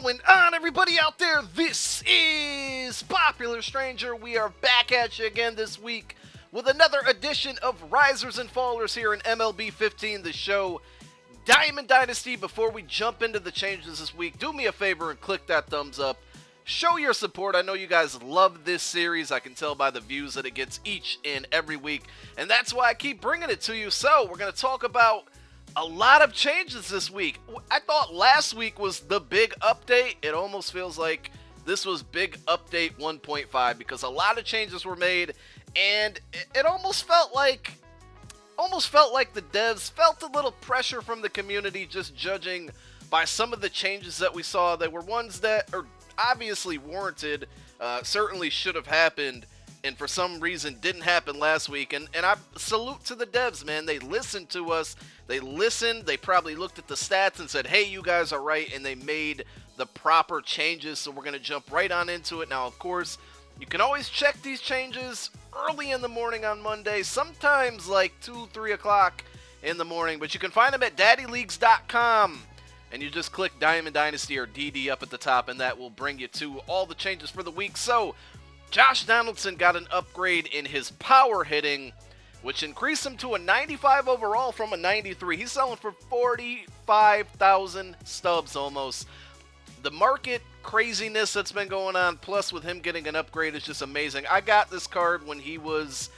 going on, everybody out there? This is Popular Stranger. We are back at you again this week with another edition of Risers and Fallers here in MLB 15, the show Diamond Dynasty. Before we jump into the changes this week, do me a favor and click that thumbs up. Show your support. I know you guys love this series. I can tell by the views that it gets each and every week, and that's why I keep bringing it to you. So we're going to talk about a lot of changes this week. I thought last week was the big update. It almost feels like this was big update 1.5 because a lot of changes were made, and it almost felt like the devs felt a little pressure from the community, just judging by some of the changes that we saw. They were ones that are obviously warranted, certainly should have happened, and for some reason didn't happen last week. And I salute to the devs, man. They listened to us. They listened. They probably looked at the stats and said, hey, you guys are right, and they made the proper changes. So we're going to jump right on into it. Now, of course, you can always check these changes early in the morning on Monday, sometimes like 2, 3 o'clock in the morning, but you can find them at daddyleagues.com. And you just click Diamond Dynasty or DD up at the top, and that will bring you to all the changes for the week. So, Josh Donaldson got an upgrade in his power hitting, which increased him to a 95 overall from a 93. He's selling for 45,000 stubs almost. The market craziness that's been going on, plus with him getting an upgrade, is just amazing. I got this card when he was,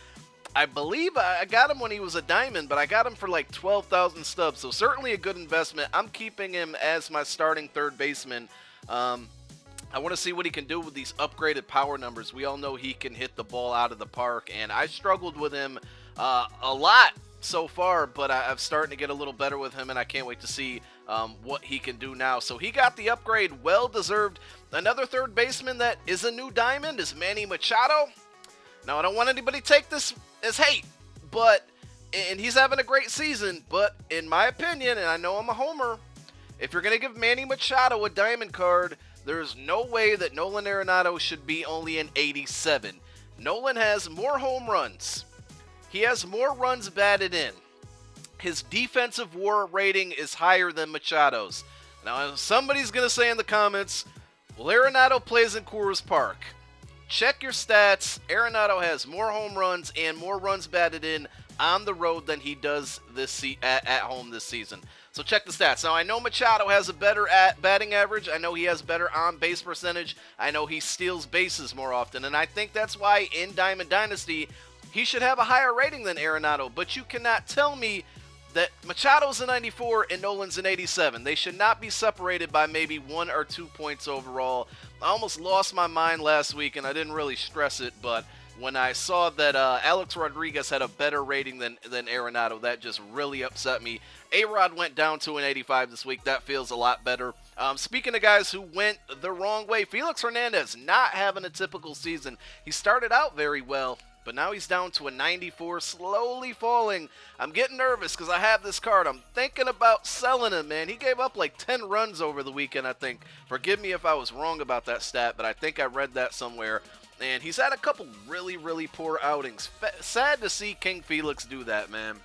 I believe I got him when he was a diamond, but I got him for like 12,000 stubs, so certainly a good investment. I'm keeping him as my starting third baseman. I want to see what he can do with these upgraded power numbers. We all know he can hit the ball out of the park, and I struggled with him a lot so far, but I'm starting to get a little better with him, and I can't wait to see what he can do now. So he got the upgrade, well-deserved. Another third baseman that is a new diamond is Manny Machado. Now, I don't want anybody to take this as hate, and he's having a great season, but in my opinion, and I know I'm a homer, if you're going to give Manny Machado a diamond card, there's no way that Nolan Arenado should be only an 87. Nolan has more home runs. He has more runs batted in. His defensive WAR rating is higher than Machado's. Now, somebody's going to say in the comments, well, Arenado plays in Coors Park. Check your stats. Arenado has more home runs and more runs batted in on the road than he does at home this season. So check the stats. Now, I know Machado has a better batting average. I know he has better on-base percentage. I know he steals bases more often. And I think that's why in Diamond Dynasty, he should have a higher rating than Arenado. But you cannot tell me that Machado's a 94 and Nolan's an 87. They should not be separated by maybe 1 or 2 points overall. I almost lost my mind last week, and I didn't really stress it, but when I saw that Alex Rodriguez had a better rating than Arenado, that just really upset me. A-Rod went down to an 85 this week. That feels a lot better. Speaking of guys who went the wrong way, Felix Hernandez not having a typical season. He started out very well, but now he's down to a 94, slowly falling. I'm getting nervous because I have this card. I'm thinking about selling him, man. He gave up like 10 runs over the weekend, I think. Forgive me if I was wrong about that stat, but I think I read that somewhere. And he's had a couple really, really poor outings. Sad to see King Felix do that, man.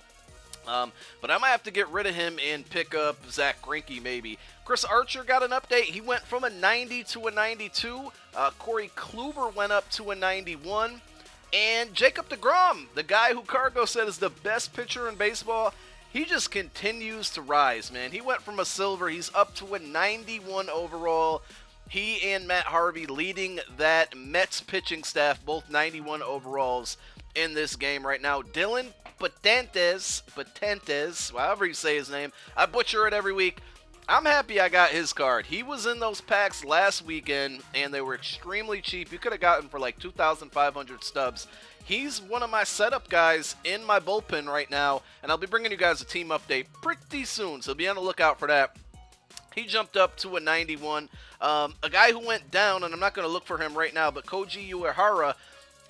But I might have to get rid of him and pick up Zach Greinke maybe. Chris Archer got an update. He went from a 90 to a 92. Corey Kluber went up to a 91. And Jacob DeGrom, the guy who Cargo said is the best pitcher in baseball, he just continues to rise, man. He went from a silver. He's up to a 91 overall. He and Matt Harvey leading that Mets pitching staff, both 91 overalls in this game right now. Dylan Patentes, however you say his name, I butcher it every week. I'm happy I got his card. He was in those packs last weekend, and they were extremely cheap. You could have gotten for like 2,500 stubs. He's one of my setup guys in my bullpen right now, and I'll be bringing you guys a team update pretty soon, so be on the lookout for that. He jumped up to a 91. A guy who went down, and I'm not going to look for him right now, but Koji Uehara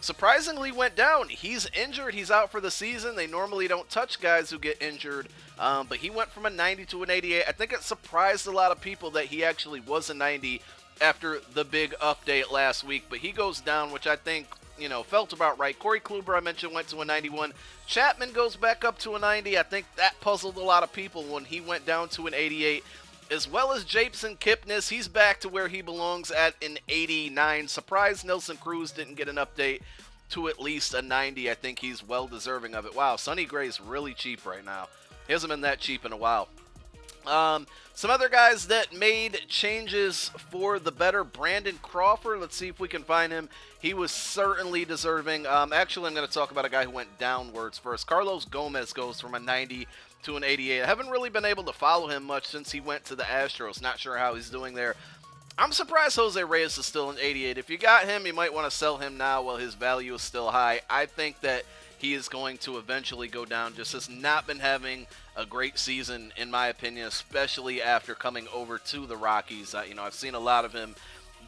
surprisingly went down. He's injured. He's out for the season. They normally don't touch guys who get injured, but he went from a 90 to an 88. I think it surprised a lot of people that he actually was a 90 after the big update last week, but he goes down, which I think, you know, felt about right. Corey Kluber, I mentioned, went to a 91. Chapman goes back up to a 90. I think that puzzled a lot of people when he went down to an 88. as well as Jason Kipnis. He's back to where he belongs at an 89. Surprised Nelson Cruz didn't get an update to at least a 90. I think he's well deserving of it. Wow, Sonny Gray's really cheap right now. He hasn't been that cheap in a while. Some other guys that made changes for the better. Brandon Crawford. Let's see if we can find him. He was certainly deserving. Actually, I'm going to talk about a guy who went downwards first. Carlos Gomez goes from a 90 to an 88. I haven't really been able to follow him much since he went to the Astros. Not sure how he's doing there. I'm surprised Jose Reyes is still an 88. If you got him, you might want to sell him now while his value is still high. I think that he is going to eventually go down. Just has not been having a great season, in my opinion, especially after coming over to the Rockies. I've seen a lot of him.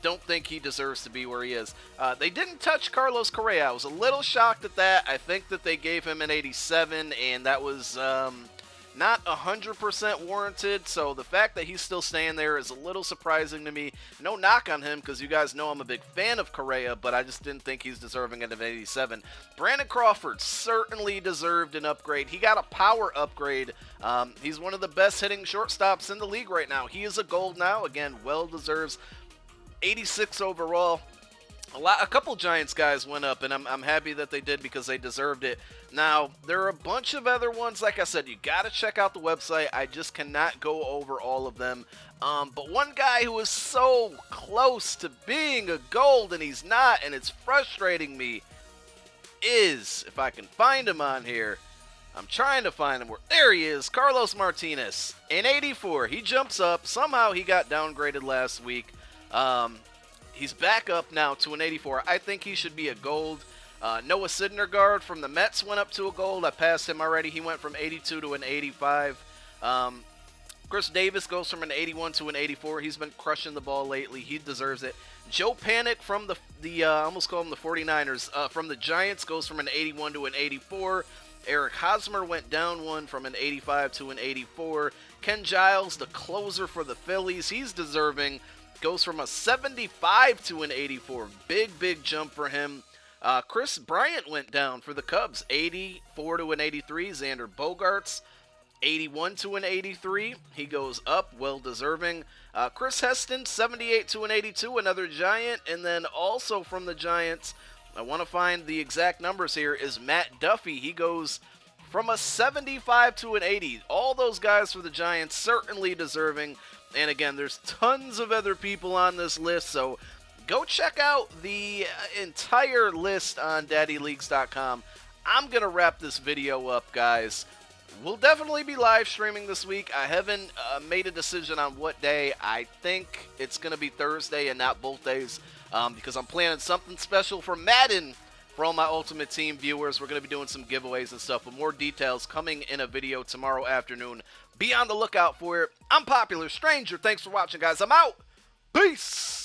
Don't think he deserves to be where he is. They didn't touch Carlos Correa. I was a little shocked at that. I think that they gave him an 87, and that was not 100% warranted, so the fact that he's still staying there is a little surprising to me. No knock on him, because you guys know I'm a big fan of Correa, but I just didn't think he's deserving of an 87. Brandon Crawford certainly deserved an upgrade. He got a power upgrade. He's one of the best hitting shortstops in the league right now. He is a gold now. Again, well deserves. 86 overall. A couple Giants guys went up, and I'm happy that they did because they deserved it. Now, there are a bunch of other ones. Like I said, you got to check out the website. I just cannot go over all of them. But one guy who is so close to being a gold, and he's not, and it's frustrating me, is, if I can find him on here, I'm trying to find him. There he is, Carlos Martinez, an 84. He jumps up. Somehow he got downgraded last week. He's back up now to an 84. I think he should be a gold. Noah Syndergaard from the Mets went up to a gold. I passed him already. He went from 82 to an 85. Chris Davis goes from an 81 to an 84. He's been crushing the ball lately. He deserves it. Joe Panic from the I almost call him the 49ers. From the Giants goes from an 81 to an 84. Eric Hosmer went down one from an 85 to an 84. Ken Giles, the closer for the Phillies, he's deserving. Goes from a 75 to an 84. Big jump for him. Chris Bryant went down for the Cubs. 84 to an 83. Xander Bogaerts, 81 to an 83. He goes up, well deserving. Chris Heston, 78 to an 82. Another Giant. And then also from the Giants, I want to find the exact numbers here, is Matt Duffy. He goes from a 75 to an 80. All those guys for the Giants certainly deserving. And again, there's tons of other people on this list, so go check out the entire list on daddyleagues.com. I'm going to wrap this video up, guys. We'll definitely be live streaming this week. I haven't made a decision on what day. I think it's going to be Thursday and not both days because I'm planning something special for Madden for all my Ultimate Team viewers. We're going to be doing some giveaways and stuff, but more details coming in a video tomorrow afternoon. Be on the lookout for it. I'm Popular Stranger. Thanks for watching, guys. I'm out. Peace.